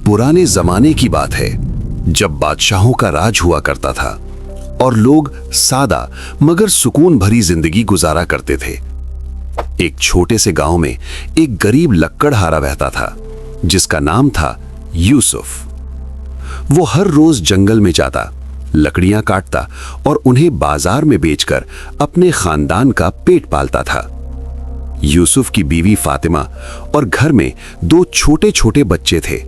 पुराने जमाने की बात है, जब बादशाहों का राज हुआ करता था और लोग सादा मगर सुकून भरी जिंदगी गुजारा करते थे। एक छोटे से गांव में एक गरीब लक्कड़हारा रहता था जिसका नाम था यूसुफ। वो हर रोज जंगल में जाता, लकड़ियां काटता और उन्हें बाजार में बेचकर अपने खानदान का पेट पालता था। यूसुफ की बीवी फातिमा और घर में 2 छोटे छोटे बच्चे थे।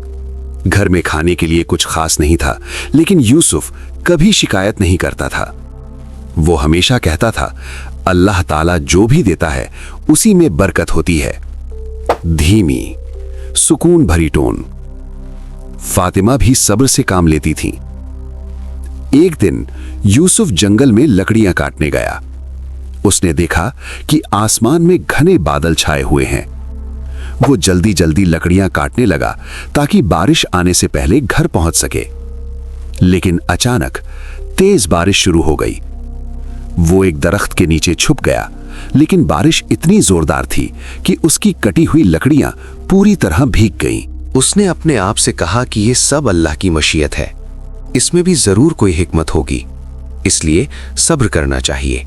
घर में खाने के लिए कुछ खास नहीं था, लेकिन यूसुफ कभी शिकायत नहीं करता था। वो हमेशा कहता था, अल्लाह ताला जो भी देता है उसी में बरकत होती है। धीमी, सुकून भरी टोन। फातिमा भी सब्र से काम लेती थी। एक दिन यूसुफ जंगल में लकड़ियां काटने गया। उसने देखा कि आसमान में घने बादल छाए हुए हैं। वो जल्दी जल्दी लकड़ियां काटने लगा ताकि बारिश आने से पहले घर पहुंच सके। लेकिन अचानक तेज बारिश शुरू हो गई। वो एक दरख्त के नीचे छुप गया, लेकिन बारिश इतनी जोरदार थी कि उसकी कटी हुई लकड़ियां पूरी तरह भीग गईं। उसने अपने आप से कहा कि ये सब अल्लाह की मशीयत है, इसमें भी जरूर कोई हिकमत होगी, इसलिए सब्र करना चाहिए।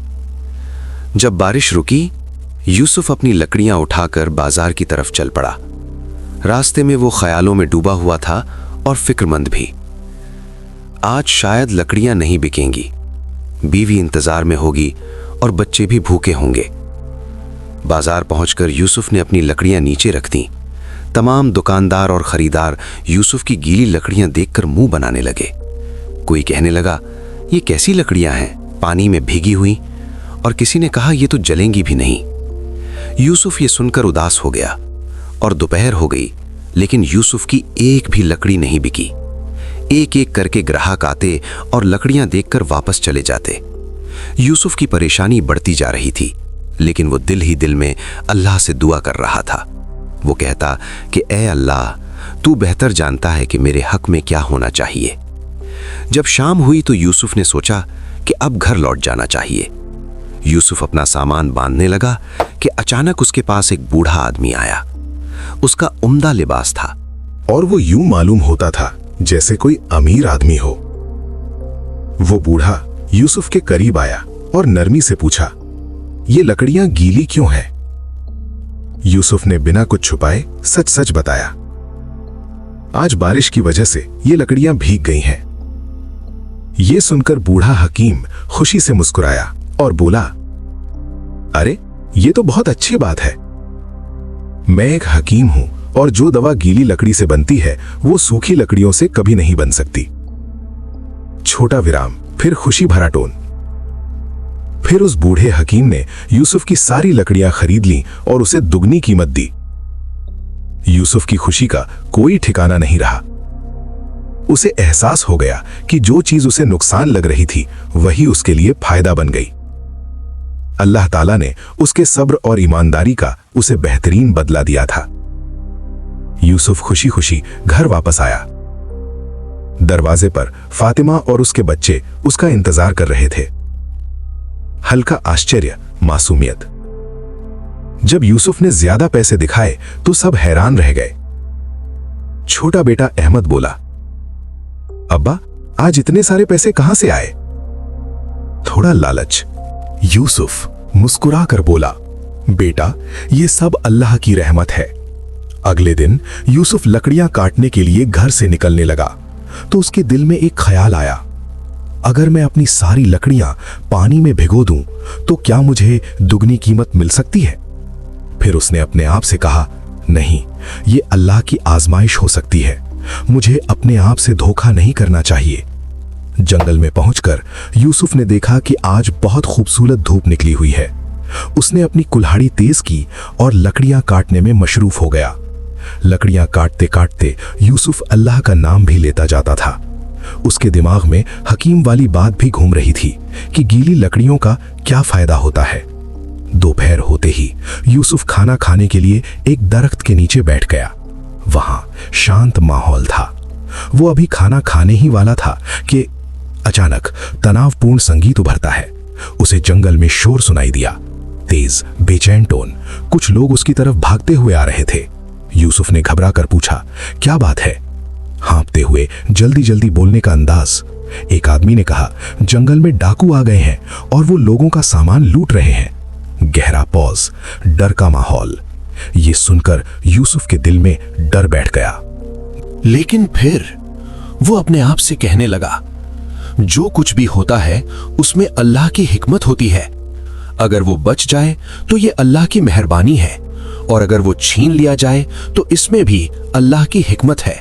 जब बारिश रुकी, यूसुफ अपनी लकड़ियां उठाकर बाजार की तरफ चल पड़ा। रास्ते में वो ख्यालों में डूबा हुआ था और फिक्रमंद भी। आज शायद लकड़ियां नहीं बिकेंगी, बीवी इंतजार में होगी और बच्चे भी भूखे होंगे। बाजार पहुंचकर यूसुफ ने अपनी लकड़ियां नीचे रख दी। तमाम दुकानदार और खरीदार यूसुफ की गीली लकड़ियां देखकर मुंह बनाने लगे। कोई कहने लगा, ये कैसी लकड़ियां हैं, पानी में भीगी हुई, और किसी ने कहा ये तो जलेंगी भी नहीं। यूसुफ ये सुनकर उदास हो गया और दोपहर हो गई, लेकिन यूसुफ की एक भी लकड़ी नहीं बिकी। एक एक करके ग्राहक आते और लकड़ियां देखकर वापस चले जाते। यूसुफ की परेशानी बढ़ती जा रही थी, लेकिन वो दिल ही दिल में अल्लाह से दुआ कर रहा था। वो कहता कि ऐ अल्लाह, तू बेहतर जानता है कि मेरे हक में क्या होना चाहिए। जब शाम हुई तो यूसुफ ने सोचा कि अब घर लौट जाना चाहिए। यूसुफ अपना सामान बांधने लगा कि अचानक उसके पास एक बूढ़ा आदमी आया। उसका उम्दा लिबास था और वो यूं मालूम होता था जैसे कोई अमीर आदमी हो। वो बूढ़ा यूसुफ के करीब आया और नरमी से पूछा, ये लकड़ियां गीली क्यों हैं? यूसुफ ने बिना कुछ छुपाए सच सच बताया, आज बारिश की वजह से ये लकड़ियां भीग गई हैं। ये सुनकर बूढ़ा हकीम खुशी से मुस्कुराया और बोला, अरे ये तो बहुत अच्छी बात है। मैं एक हकीम हूं और जो दवा गीली लकड़ी से बनती है वो सूखी लकड़ियों से कभी नहीं बन सकती। छोटा विराम, फिर खुशी भरा टोन। फिर उस बूढ़े हकीम ने यूसुफ की सारी लकड़ियां खरीद लीं और उसे दुगनी कीमत दी। यूसुफ की खुशी का कोई ठिकाना नहीं रहा। उसे एहसास हो गया कि जो चीज उसे नुकसान लग रही थी वही उसके लिए फायदा बन गई। अल्लाह ताला ने उसके सब्र और ईमानदारी का उसे बेहतरीन बदला दिया था। यूसुफ खुशी खुशी घर वापस आया। दरवाजे पर फातिमा और उसके बच्चे उसका इंतजार कर रहे थे। हल्का आश्चर्य, मासूमियत। जब यूसुफ ने ज्यादा पैसे दिखाए तो सब हैरान रह गए। छोटा बेटा अहमद बोला, अब्बा, आज इतने सारे पैसे कहां से आए? थोड़ा लालच। यूसुफ मुस्कुरा कर बोला, बेटा, ये सब अल्लाह की रहमत है। अगले दिन यूसुफ लकड़ियां काटने के लिए घर से निकलने लगा तो उसके दिल में एक ख्याल आया, अगर मैं अपनी सारी लकड़ियां पानी में भिगो दूं तो क्या मुझे दुगनी कीमत मिल सकती है? फिर उसने अपने आप से कहा, नहीं, ये अल्लाह की आजमाइश हो सकती है, मुझे अपने आप से धोखा नहीं करना चाहिए। जंगल में पहुंचकर यूसुफ ने देखा कि आज बहुत खूबसूरत धूप निकली हुई है। उसने अपनी कुल्हाड़ी तेज की और लकड़ियां काटने में मशरूफ हो गया। लकड़ियां काटते काटते यूसुफ अल्लाह का नाम भी लेता जाता था। उसके दिमाग में हकीम वाली बात भी घूम रही थी कि गीली लकड़ियों का क्या फायदा होता है। दोपहर होते ही यूसुफ खाना खाने के लिए एक दरख्त के नीचे बैठ गया। वहां शांत माहौल था। वो अभी खाना खाने ही वाला था कि अचानक तनावपूर्ण संगीत उभरता है। उसे जंगल में शोर सुनाई दिया, तेज बेचैन टोन। कुछ लोग उसकी तरफ भागते हुए आ रहे थे। यूसुफ ने घबरा कर पूछा, क्या बात है? हाँफते हुए जल्दी जल्दी बोलने का अंदाज। एक आदमी ने कहा, जंगल में डाकू आ गए हैं और वो लोगों का सामान लूट रहे हैं। गहरा पॉज, डर का माहौल। ये सुनकर यूसुफ के दिल में डर बैठ गया। लेकिन फिर वो अपने आप से कहने लगा, जो कुछ भी होता है उसमें अल्लाह की हिकमत होती है। अगर वो बच जाए तो ये अल्लाह की मेहरबानी है, और अगर वो छीन लिया जाए तो इसमें भी अल्लाह की हिकमत है।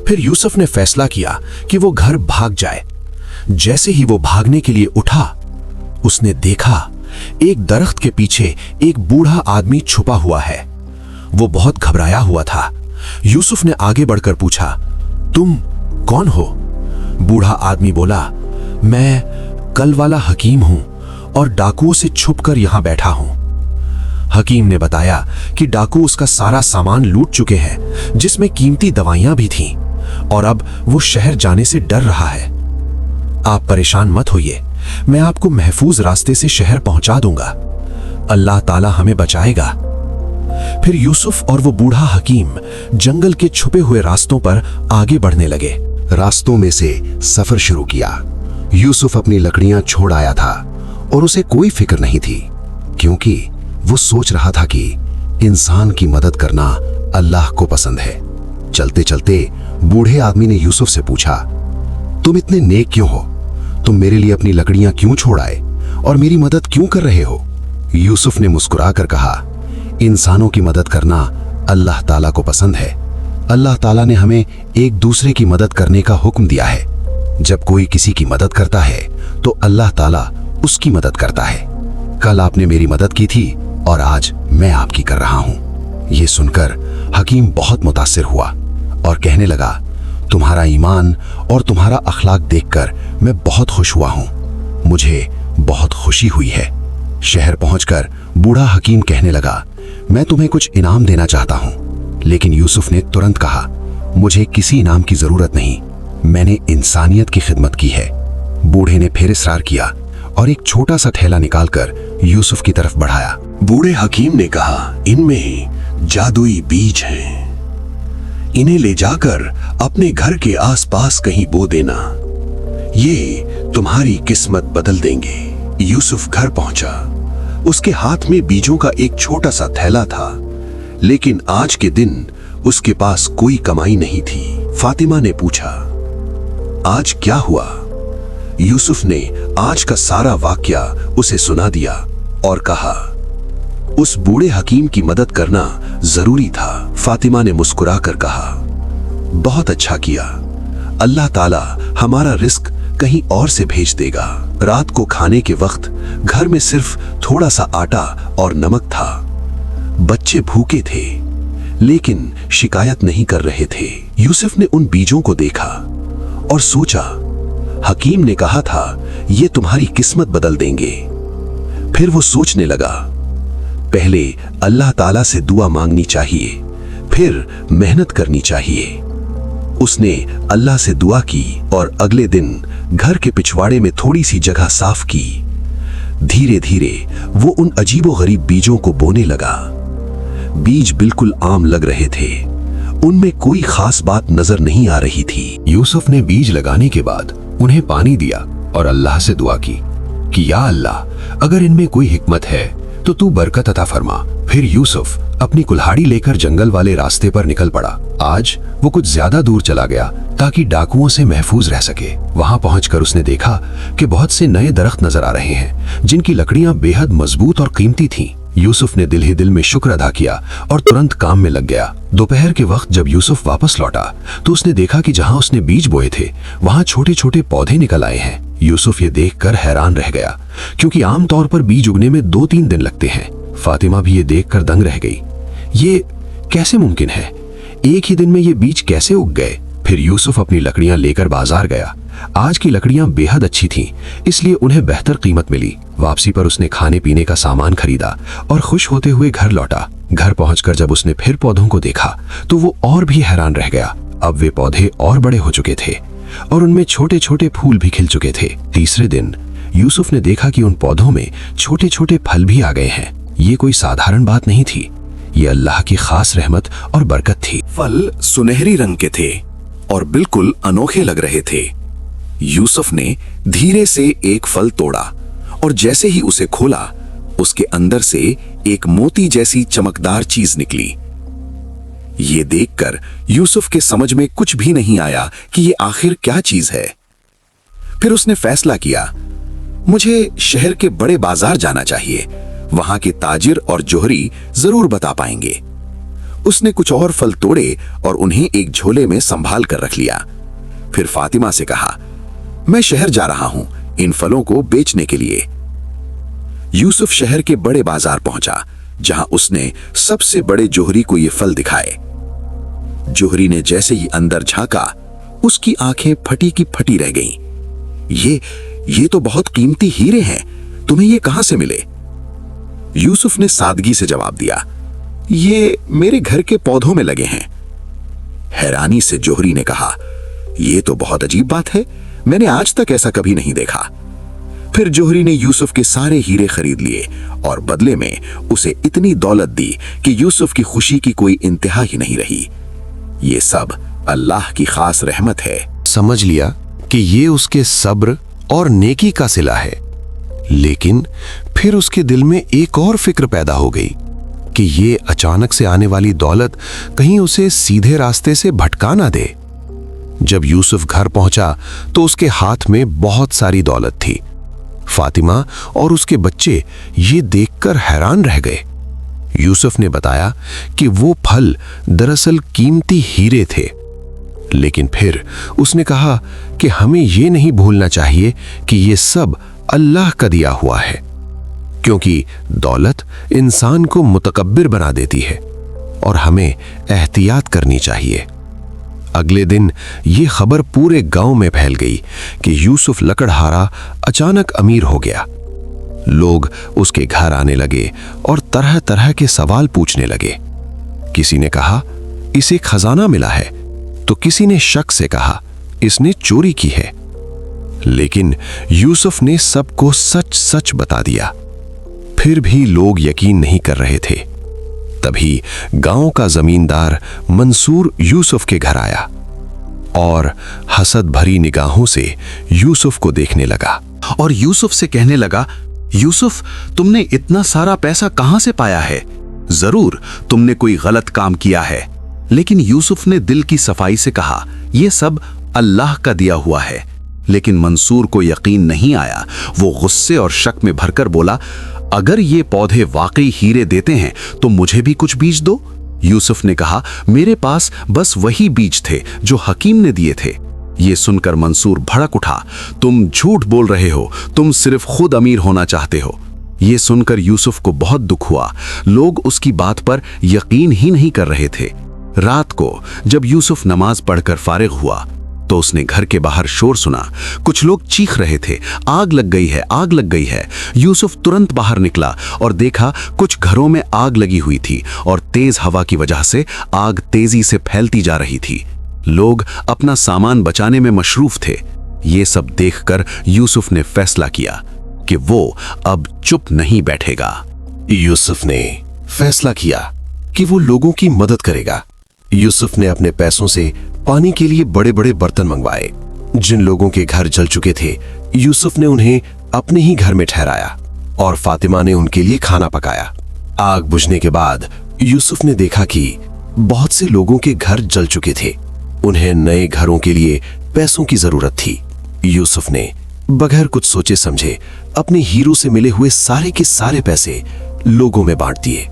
फिर यूसुफ ने फैसला किया कि वो घर भाग जाए। जैसे ही वो भागने के लिए उठा, उसने देखा एक दरख्त के पीछे एक बूढ़ा आदमी छुपा हुआ है। वो बहुत घबराया हुआ था। यूसुफ ने आगे बढ़कर पूछा, तुम कौन हो? बूढ़ा आदमी बोला, मैं कल वाला हकीम हूं और डाकुओं से छुपकर यहां बैठा हूं। हकीम ने बताया कि डाकू उसका सारा सामान लूट चुके हैं, जिसमें कीमती दवाइयां भी थीं, और अब वो शहर जाने से डर रहा है। आप परेशान मत होइए, मैं आपको महफूज रास्ते से शहर पहुंचा दूंगा। अल्लाह ताला हमें बचाएगा। फिर यूसुफ और वो बूढ़ा हकीम जंगल के छुपे हुए रास्तों पर आगे बढ़ने लगे। रास्तों में से सफर शुरू किया। यूसुफ अपनी लकड़ियां छोड़ आया था और उसे कोई फिक्र नहीं थी, क्योंकि वो सोच रहा था कि इंसान की मदद करना अल्लाह को पसंद है। चलते चलते बूढ़े आदमी ने यूसुफ से पूछा, तुम इतने नेक क्यों हो? तुम मेरे लिए अपनी लकड़ियां क्यों छोड़ आए और मेरी मदद क्यों कर रहे हो? यूसुफ ने मुस्कुराकर कहा, इंसानों की मदद करना अल्लाह ताला को पसंद है। अल्लाह ताला ने हमें एक दूसरे की मदद करने का हुक्म दिया है। जब कोई किसी की मदद करता है तो अल्लाह ताला उसकी मदद करता है। कल आपने मेरी मदद की थी और आज मैं आपकी कर रहा हूं। ये सुनकर हकीम बहुत मुतासिर हुआ और कहने लगा, तुम्हारा ईमान और तुम्हारा अखलाक देखकर मैं बहुत खुश हुआ हूं। मुझे बहुत खुशी हुई है। शहर पहुंचकर बूढ़ा हकीम कहने लगा, मैं तुम्हें कुछ इनाम देना चाहता हूं। लेकिन यूसुफ ने तुरंत कहा, मुझे किसी इनाम की जरूरत नहीं, मैंने इंसानियत की खिदमत की है। बूढ़े ने फिर इसरार किया और एक छोटा सा थैला निकालकर यूसुफ की तरफ बढ़ाया। बूढ़े हकीम ने कहा, इनमें जादुई बीज हैं, इन्हें ले जाकर अपने घर के आसपास कहीं बो देना, ये तुम्हारी किस्मत बदल देंगे। यूसुफ घर पहुंचा। उसके हाथ में बीजों का एक छोटा सा थैला था, लेकिन आज के दिन उसके पास कोई कमाई नहीं थी। फातिमा ने पूछा, आज क्या हुआ? यूसुफ ने आज का सारा वाकया उसे सुना दिया और कहा, उस बूढ़े हकीम की मदद करना जरूरी था। फातिमा ने मुस्कुराकर कहा, बहुत अच्छा किया, अल्लाह ताला हमारा रिस्क कहीं और से भेज देगा। रात को खाने के वक्त घर में सिर्फ थोड़ा सा आटा और नमक था। बच्चे भूखे थे, लेकिन शिकायत नहीं कर रहे थे। यूसुफ ने उन बीजों को देखा और सोचा, हकीम ने कहा था ये तुम्हारी किस्मत बदल देंगे। फिर वो सोचने लगा, पहले अल्लाह ताला से दुआ मांगनी चाहिए, फिर मेहनत करनी चाहिए। उसने अल्लाह से दुआ की और अगले दिन घर के पिछवाड़े में थोड़ी सी जगह साफ की। धीरे धीरे वो उन अजीबोगरीब बीजों को बोने लगा। बीज बिल्कुल आम लग रहे थे, उनमें कोई खास बात नजर नहीं आ रही थी। यूसुफ ने बीज लगाने के बाद उन्हें पानी दिया और अल्लाह से दुआ की कि या अल्लाह, अगर इनमें कोई हिकमत है तो तू बरकत अता फरमा। फिर यूसुफ अपनी कुल्हाड़ी लेकर जंगल वाले रास्ते पर निकल पड़ा। आज वो कुछ ज्यादा दूर चला गया ताकि डाकुओं से महफूज रह सके। वहां पहुंचकर उसने देखा कि बहुत से नए दरख्त नजर आ रहे हैं, जिनकी लकड़ियां बेहद मजबूत और कीमती थीं। यूसुफ ने दिल ही दिल में शुक्र अदा किया और तुरंत काम में लग गया। दोपहर के वक्त जब यूसुफ वापस लौटा तो उसने देखा कि जहां उसने बीज बोए थे वहां छोटे छोटे पौधे निकल आए हैं। यूसुफ ये देखकर हैरान रह गया, क्योंकि आमतौर पर बीज उगने में 2-3 दिन लगते हैं। फातिमा भी ये देखकर दंग रह गई। ये कैसे मुमकिन है? एक ही दिन में ये बीज कैसे उग गए? फिर यूसुफ अपनी लकड़ियां लेकर बाजार गया। आज की लकड़ियां बेहद अच्छी थीं, इसलिए उन्हें बेहतर कीमत मिली। वापसी पर उसने खाने पीने का सामान खरीदा और खुश होते हुए घर लौटा। घर पहुंचकर जब उसने फिर पौधों को देखा तो वो और भी हैरान रह गया। अब वे पौधे और बड़े हो चुके थे और उनमें छोटे छोटे फूल भी खिल चुके थे। तीसरे दिन यूसुफ ने देखा कि उन पौधों में छोटे छोटे फल भी आ गए हैं। ये कोई साधारण बात नहीं थी, ये अल्लाह की खास रहमत और बरकत थी। फल सुनहरी रंग के थे और बिल्कुल अनोखे लग रहे थे। यूसुफ ने धीरे से एक फल तोड़ा और जैसे ही उसे खोला, उसके अंदर से एक मोती जैसी चमकदार चीज निकली। ये देखकर यूसुफ के समझ में कुछ भी नहीं आया कि ये आखिर क्या चीज है। फिर उसने फैसला किया, मुझे शहर के बड़े बाजार जाना चाहिए, वहां के ताजिर और जोहरी जरूर बता पाएंगे। उसने कुछ और फल तोड़े और उन्हें एक झोले में संभाल कर रख लिया। फिर फातिमा से कहा, मैं शहर जा रहा हूं इन फलों को बेचने के लिए। यूसुफ शहर के बड़े बाजार पहुंचा, जहां उसने सबसे बड़े जोहरी को ये फल दिखाए। जोहरी ने जैसे ही अंदर झांका, उसकी आंखें फटी की फटी रह गईं। ये तो बहुत कीमती हीरे हैं, तुम्हें ये कहां से मिले? यूसुफ ने सादगी से जवाब दिया, ये मेरे घर के पौधों में लगे हैं। हैरानी से जोहरी ने कहा, ये तो बहुत अजीब बात है, मैंने आज तक ऐसा कभी नहीं देखा। फिर जोहरी ने यूसुफ के सारे हीरे खरीद लिए और बदले में उसे इतनी दौलत दी कि यूसुफ की खुशी की कोई इंतहा ही नहीं रही। ये सब अल्लाह की खास रहमत है। समझ लिया कि ये उसके सब्र और नेकी का सिला है। लेकिन फिर उसके दिल में एक और फिक्र पैदा हो गई कि ये अचानक से आने वाली दौलत कहीं उसे सीधे रास्ते से भटका ना दे। जब यूसुफ घर पहुंचा तो उसके हाथ में बहुत सारी दौलत थी। फातिमा और उसके बच्चे ये देखकर हैरान रह गए। यूसुफ ने बताया कि वो फल दरअसल कीमती हीरे थे। लेकिन फिर उसने कहा कि हमें ये नहीं भूलना चाहिए कि ये सब अल्लाह का दिया हुआ है, क्योंकि दौलत इंसान को मुतकब्बिर बना देती है और हमें एहतियात करनी चाहिए। अगले दिन ये खबर पूरे गांव में फैल गई कि यूसुफ लकड़हारा अचानक अमीर हो गया। लोग उसके घर आने लगे और तरह तरह के सवाल पूछने लगे। किसी ने कहा, इसे खजाना मिला है, तो किसी ने शक से कहा, इसने चोरी की है। लेकिन यूसुफ ने सबको सच सच बता दिया। फिर भी लोग यकीन नहीं कर रहे थे। तभी गांव का जमींदार मंसूर यूसुफ के घर आया और हसद भरी निगाहों से यूसुफ को देखने लगा और यूसुफ से कहने लगा, यूसुफ, तुमने इतना सारा पैसा कहां से पाया है? जरूर तुमने कोई गलत काम किया है। लेकिन यूसुफ ने दिल की सफाई से कहा, यह सब अल्लाह का दिया हुआ है। लेकिन मंसूर को यकीन नहीं आया। वो गुस्से और शक में भरकर बोला, अगर ये पौधे वाकई हीरे देते हैं तो मुझे भी कुछ बीज दो। यूसुफ ने कहा, मेरे पास बस वही बीज थे जो हकीम ने दिए थे। ये सुनकर मंसूर भड़क उठा, तुम झूठ बोल रहे हो, तुम सिर्फ खुद अमीर होना चाहते हो। ये सुनकर यूसुफ को बहुत दुख हुआ। लोग उसकी बात पर यकीन ही नहीं कर रहे थे। रात को जब यूसुफ नमाज पढ़कर फारिग हुआ तो उसने घर के बाहर शोर सुना। कुछ लोग चीख रहे थे, आग लग गई है, आग लग गई है। यूसुफ तुरंत बाहर निकला और देखा कुछ घरों में आग लगी हुई थी और तेज हवा की वजह से आग तेजी से फैलती जा रही थी। लोग अपना सामान बचाने में मशरूफ थे। ये सब देखकर यूसुफ ने फैसला किया कि वो अब चुप नहीं बैठेगा। यूसुफ ने फैसला किया कि वो लोगों की मदद करेगा। यूसुफ ने अपने पैसों से पानी के लिए बड़े बड़े बर्तन मंगवाए। जिन लोगों के घर जल चुके थे, यूसुफ ने उन्हें अपने ही घर में ठहराया और फातिमा ने उनके लिए खाना पकाया। आग बुझने के बाद यूसुफ ने देखा कि बहुत से लोगों के घर जल चुके थे। उन्हें नए घरों के लिए पैसों की जरूरत थी। यूसुफ ने बगैर कुछ सोचे समझे अपने हीरो से मिले हुए सारे के सारे पैसे लोगों में बांट दिए।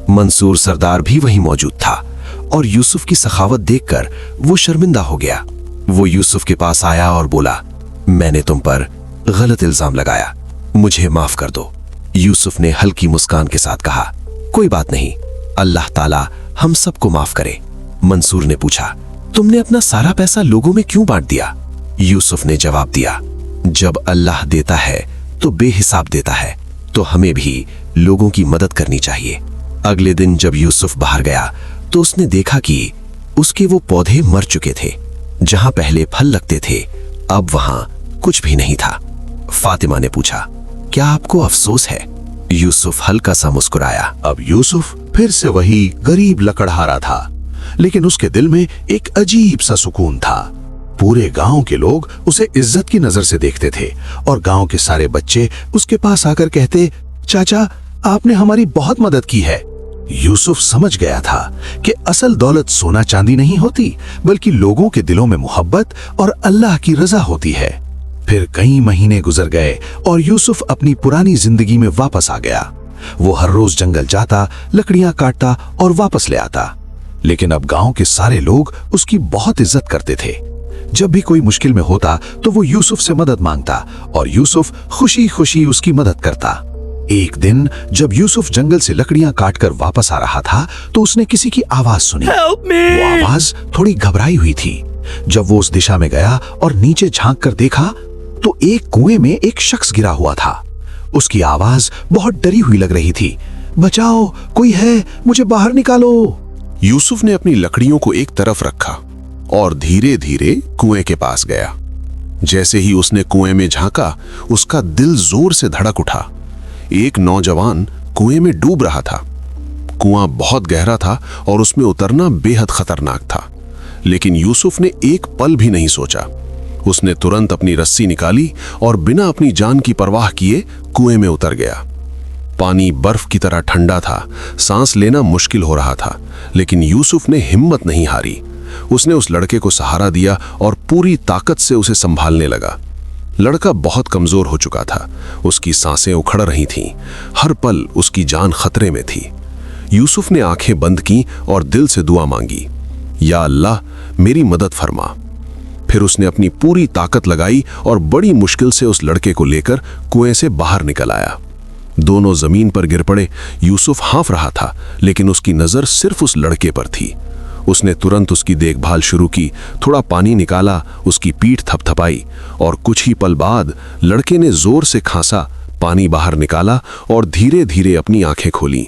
मंसूर सरदार भी वहीं मौजूद था और यूसुफ की सखावत देखकर वो शर्मिंदा हो गया। वो यूसुफ के पास आया और बोला, मैंने तुम पर गलत इल्जाम लगाया, मुझे माफ कर दो। यूसुफ ने हल्की मुस्कान के साथ कहा, कोई बात नहीं, अल्लाह ताला हम सबको माफ करे। मंसूर ने पूछा, तुमने अपना सारा पैसा लोगों में क्यों बांट दिया? यूसुफ ने जवाब दिया, जब अल्लाह देता है तो बेहिसाब देता है, तो हमें भी लोगों की मदद करनी चाहिए। अगले दिन जब यूसुफ बाहर गया तो उसने देखा कि उसके वो पौधे मर चुके थे। जहां पहले फल लगते थे, अब वहां कुछ भी नहीं था। फातिमा ने पूछा, क्या आपको अफसोस है? यूसुफ हल्का सा मुस्कुराया। अब यूसुफ फिर से वही गरीब लकड़हारा था। लेकिन उसके दिल में एक अजीब सा सुकून था। पूरे गांव के लोग उसे इज्जत की नजर से देखते थे और गांव के सारे बच्चे उसके पास आकर कहते, चाचा आपने हमारी बहुत मदद की है। यूसुफ समझ गया था कि असल दौलत सोना चांदी नहीं होती, बल्कि लोगों के दिलों में मोहब्बत और अल्लाह की रजा होती है। फिर कई महीने गुजर गए और यूसुफ अपनी पुरानी जिंदगी में वापस आ गया। वो हर रोज जंगल जाता, लकड़ियां काटता और वापस ले आता। लेकिन अब गांव के सारे लोग उसकी बहुत इज्जत करते थे। जब भी कोई मुश्किल में होता तो वो यूसुफ से मदद मांगता और यूसुफ खुशी खुशी उसकी मदद करता। एक दिन जब यूसुफ जंगल से लकड़ियां काटकर वापस आ रहा था तो उसने किसी की आवाज सुनी। वो आवाज थोड़ी घबराई हुई थी। जब वो उस दिशा में गया और नीचे झांक कर देखा तो एक कुएं में एक शख्स गिरा हुआ था। उसकी आवाज बहुत डरी हुई लग रही थी। बचाओ, कोई है, मुझे बाहर निकालो। यूसुफ ने अपनी लकड़ियों को एक तरफ रखा और धीरे धीरे कुएं के पास गया। जैसे ही उसने कुएं में झांका, उसका दिल जोर से धड़क उठा। एक नौजवान कुएं में डूब रहा था। कुआं बहुत गहरा था और उसमें उतरना बेहद खतरनाक था। लेकिन यूसुफ ने एक पल भी नहीं सोचा। उसने तुरंत अपनी रस्सी निकाली और बिना अपनी जान की परवाह किए कुएं में उतर गया। पानी बर्फ की तरह ठंडा था, सांस लेना मुश्किल हो रहा था, लेकिन यूसुफ ने हिम्मत नहीं हारी। उसने उस लड़के को सहारा दिया और पूरी ताकत से उसे संभालने लगा। लड़का बहुत कमजोर हो चुका था, उसकी सांसें उखड़ रही थीं, हर पल उसकी जान खतरे में थी। यूसुफ ने आंखें बंद की और दिल से दुआ मांगी, या अल्लाह मेरी मदद फरमा। फिर उसने अपनी पूरी ताकत लगाई और बड़ी मुश्किल से उस लड़के को लेकर कुएं से बाहर निकल आया। दोनों जमीन पर गिर पड़े। यूसुफ हाँफ रहा था, लेकिन उसकी नजर सिर्फ उस लड़के पर थी। उसने तुरंत उसकी देखभाल शुरू की, थोड़ा पानी निकाला, उसकी पीठ थपथपाई और कुछ ही पल बाद लड़के ने जोर से खांसा, पानी बाहर निकाला और धीरे धीरे अपनी आंखें खोली।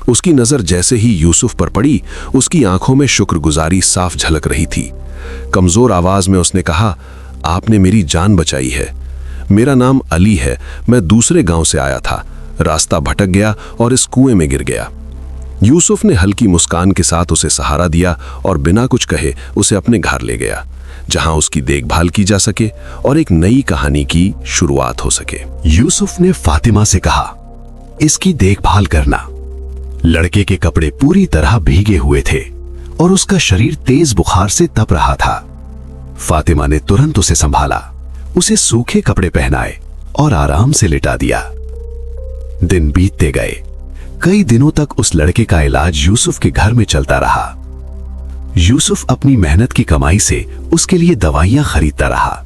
उसकी नजर जैसे ही यूसुफ पर पड़ी, उसकी आंखों में शुक्रगुजारी साफ झलक रही थी। कमजोर आवाज में उसने कहा, आपने मेरी जान बचाई है। मेरा नाम अली है, मैं दूसरे गांव से आया था, रास्ता भटक गया और इस कुएं में गिर गया। यूसुफ ने हल्की मुस्कान के साथ उसे सहारा दिया और बिना कुछ कहे उसे अपने घर ले गया, जहां उसकी देखभाल की जा सके और एक नई कहानी की शुरुआत हो सके। यूसुफ ने फातिमा से कहा, इसकी देखभाल करना। लड़के के कपड़े पूरी तरह भीगे हुए थे और उसका शरीर तेज बुखार से तप रहा था। फातिमा ने तुरंत उसे संभाला, उसे सूखे कपड़े पहनाए और आराम से लिटा दिया। दिन बीतते गए। कई दिनों तक उस लड़के का इलाज यूसुफ के घर में चलता रहा। यूसुफ अपनी मेहनत की कमाई से उसके लिए दवाइयां खरीदता रहा,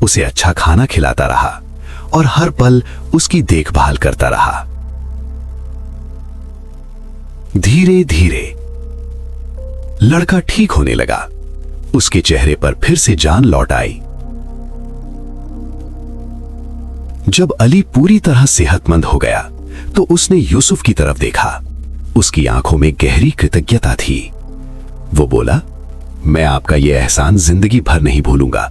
उसे अच्छा खाना खिलाता रहा और हर पल उसकी देखभाल करता रहा। धीरे धीरे लड़का ठीक होने लगा। उसके चेहरे पर फिर से जान लौट आई। जब अली पूरी तरह सेहतमंद हो गया तो उसने यूसुफ की तरफ देखा। उसकी आंखों में गहरी कृतज्ञता थी। वो बोला, मैं आपका यह एहसान जिंदगी भर नहीं भूलूंगा।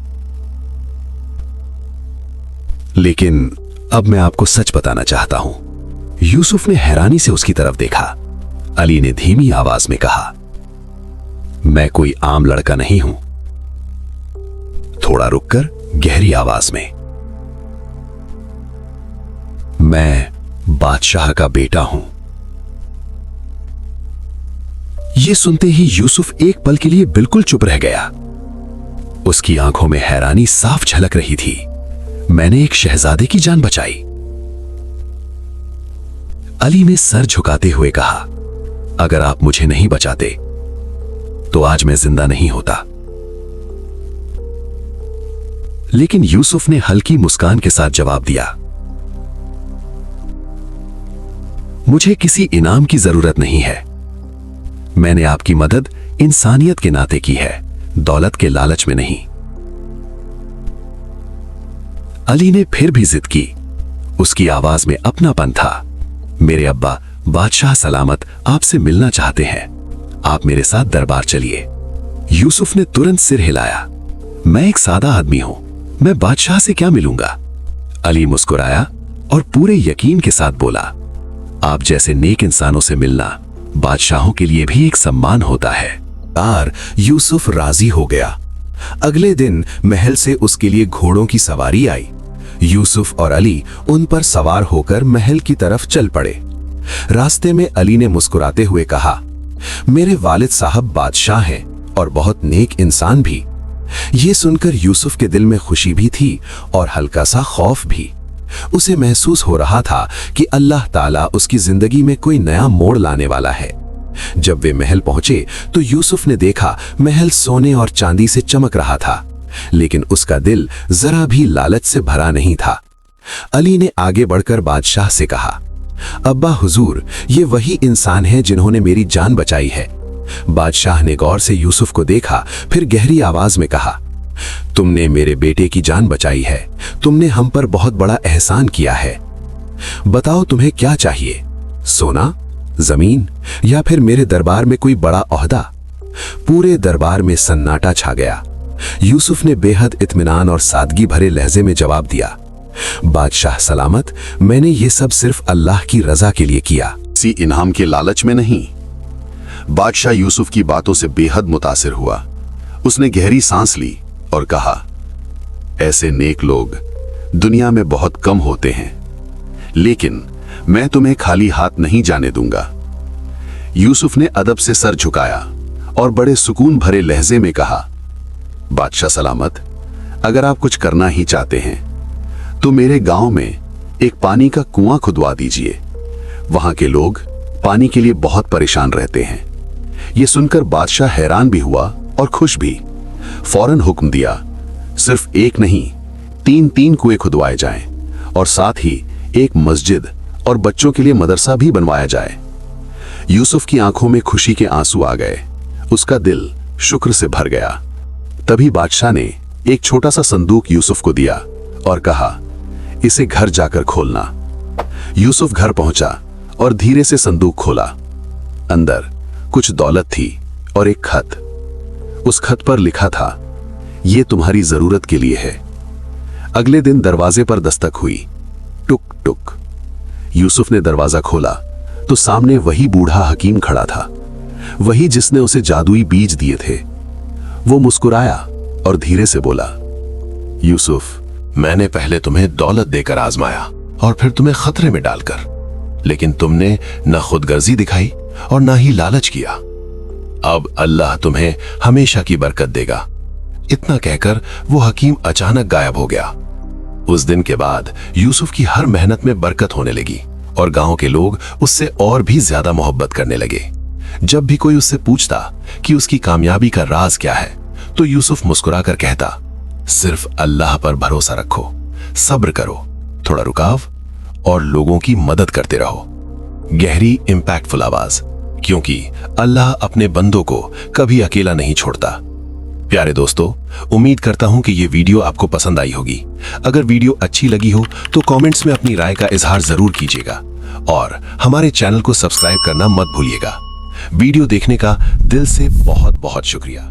लेकिन अब मैं आपको सच बताना चाहता हूं। यूसुफ ने हैरानी से उसकी तरफ देखा। अली ने धीमी आवाज में कहा, मैं कोई आम लड़का नहीं हूं। थोड़ा रुककर गहरी आवाज में, मैं बादशाह का बेटा हूं। यह सुनते ही यूसुफ एक पल के लिए बिल्कुल चुप रह गया। उसकी आंखों में हैरानी साफ झलक रही थी। मैंने एक शहजादे की जान बचाई। अली ने सर झुकाते हुए कहा, अगर आप मुझे नहीं बचाते तो आज मैं जिंदा नहीं होता। लेकिन यूसुफ ने हल्की मुस्कान के साथ जवाब दिया, मुझे किसी इनाम की जरूरत नहीं है। मैंने आपकी मदद इंसानियत के नाते की है, दौलत के लालच में नहीं। अली ने फिर भी जिद की। उसकी आवाज में अपनापन था। मेरे अब्बा बादशाह सलामत आपसे मिलना चाहते हैं, आप मेरे साथ दरबार चलिए। यूसुफ ने तुरंत सिर हिलाया। मैं एक सादा आदमी हूं, मैं बादशाह से क्या मिलूंगा? अली मुस्कुराया और पूरे यकीन के साथ बोला, आप जैसे नेक इंसानों से मिलना बादशाहों के लिए भी एक सम्मान होता है। आर यूसुफ राजी हो गया। अगले दिन महल से उसके लिए घोड़ों की सवारी आई। यूसुफ और अली उन पर सवार होकर महल की तरफ चल पड़े। रास्ते में अली ने मुस्कुराते हुए कहा, मेरे वालिद साहब बादशाह हैं और बहुत नेक इंसान भी। ये सुनकर यूसुफ के दिल में खुशी भी थी और हल्का सा खौफ भी। उसे महसूस हो रहा था कि अल्लाह ताला उसकी जिंदगी में कोई नया मोड़ लाने वाला है। जब वे महल पहुंचे तो यूसुफ ने देखा महल सोने और चांदी से चमक रहा था, लेकिन उसका दिल जरा भी लालच से भरा नहीं था। अली ने आगे बढ़कर बादशाह से कहा, अब्बा हुजूर, ये वही इंसान हैं जिन्होंने मेरी जान बचाई है। बादशाह ने गौर से यूसुफ को देखा, फिर गहरी आवाज में कहा, तुमने मेरे बेटे की जान बचाई है, तुमने हम पर बहुत बड़ा एहसान किया है। बताओ तुम्हें क्या चाहिए, सोना, जमीन या फिर मेरे दरबार में कोई बड़ा ओहदा? पूरे दरबार में सन्नाटा छा गया। यूसुफ ने बेहद इत्मीनान और सादगी भरे लहजे में जवाब दिया, बादशाह सलामत, मैंने ये सब सिर्फ अल्लाह की रजा के लिए किया, किसी इनाम के लालच में नहीं। बादशाह यूसुफ की बातों से बेहद मुतासिर हुआ। उसने गहरी सांस ली और कहा, ऐसे नेक लोग दुनिया में बहुत कम होते हैं, लेकिन मैं तुम्हें खाली हाथ नहीं जाने दूंगा। यूसुफ ने अदब से सर झुकाया और बड़े सुकून भरे लहजे में कहा, बादशाह सलामत, अगर आप कुछ करना ही चाहते हैं तो मेरे गांव में एक पानी का कुआं खुदवा दीजिए। वहां के लोग पानी के लिए बहुत परेशान रहते हैं। यह सुनकर बादशाह हैरान भी हुआ और खुश भी। फौरन हुक्म दिया, सिर्फ एक नहीं, 3 कुएं खुदवाए जाएं और साथ ही एक मस्जिद और बच्चों के लिए मदरसा भी बनवाया जाए। यूसुफ की आंखों में खुशी के आंसू आ गए। उसका दिल शुक्र से भर गया। तभी बादशाह ने एक छोटा सा संदूक यूसुफ को दिया और कहा, इसे घर जाकर खोलना। यूसुफ घर पहुंचा और धीरे से संदूक खोला। अंदर कुछ दौलत थी और एक खत। उस खत पर लिखा था, यह तुम्हारी जरूरत के लिए है। अगले दिन दरवाजे पर दस्तक हुई। टुक टुक। यूसुफ ने दरवाजा खोला तो सामने वही बूढ़ा हकीम खड़ा था, वही जिसने उसे जादुई बीज दिए थे। वो मुस्कुराया और धीरे से बोला, यूसुफ, मैंने पहले तुम्हें दौलत देकर आजमाया और फिर तुम्हें खतरे में डालकर, लेकिन तुमने न खुदगर्जी दिखाई और न ही लालच किया। अब अल्लाह तुम्हें हमेशा की बरकत देगा। इतना कहकर वो हकीम अचानक गायब हो गया। उस दिन के बाद यूसुफ की हर मेहनत में बरकत होने लगी और गांव के लोग उससे और भी ज्यादा मोहब्बत करने लगे। जब भी कोई उससे पूछता कि उसकी कामयाबी का राज क्या है, तो यूसुफ मुस्कुराकर कहता, सिर्फ अल्लाह पर भरोसा रखो, सब्र करो, थोड़ा रुकाव और लोगों की मदद करते रहो। गहरी इंपैक्टफुल आवाज, क्योंकि अल्लाह अपने बंदों को कभी अकेला नहीं छोड़ता। प्यारे दोस्तों, उम्मीद करता हूं कि ये वीडियो आपको पसंद आई होगी। अगर वीडियो अच्छी लगी हो तो कमेंट्स में अपनी राय का इजहार जरूर कीजिएगा और हमारे चैनल को सब्सक्राइब करना मत भूलिएगा। वीडियो देखने का दिल से बहुत बहुत शुक्रिया।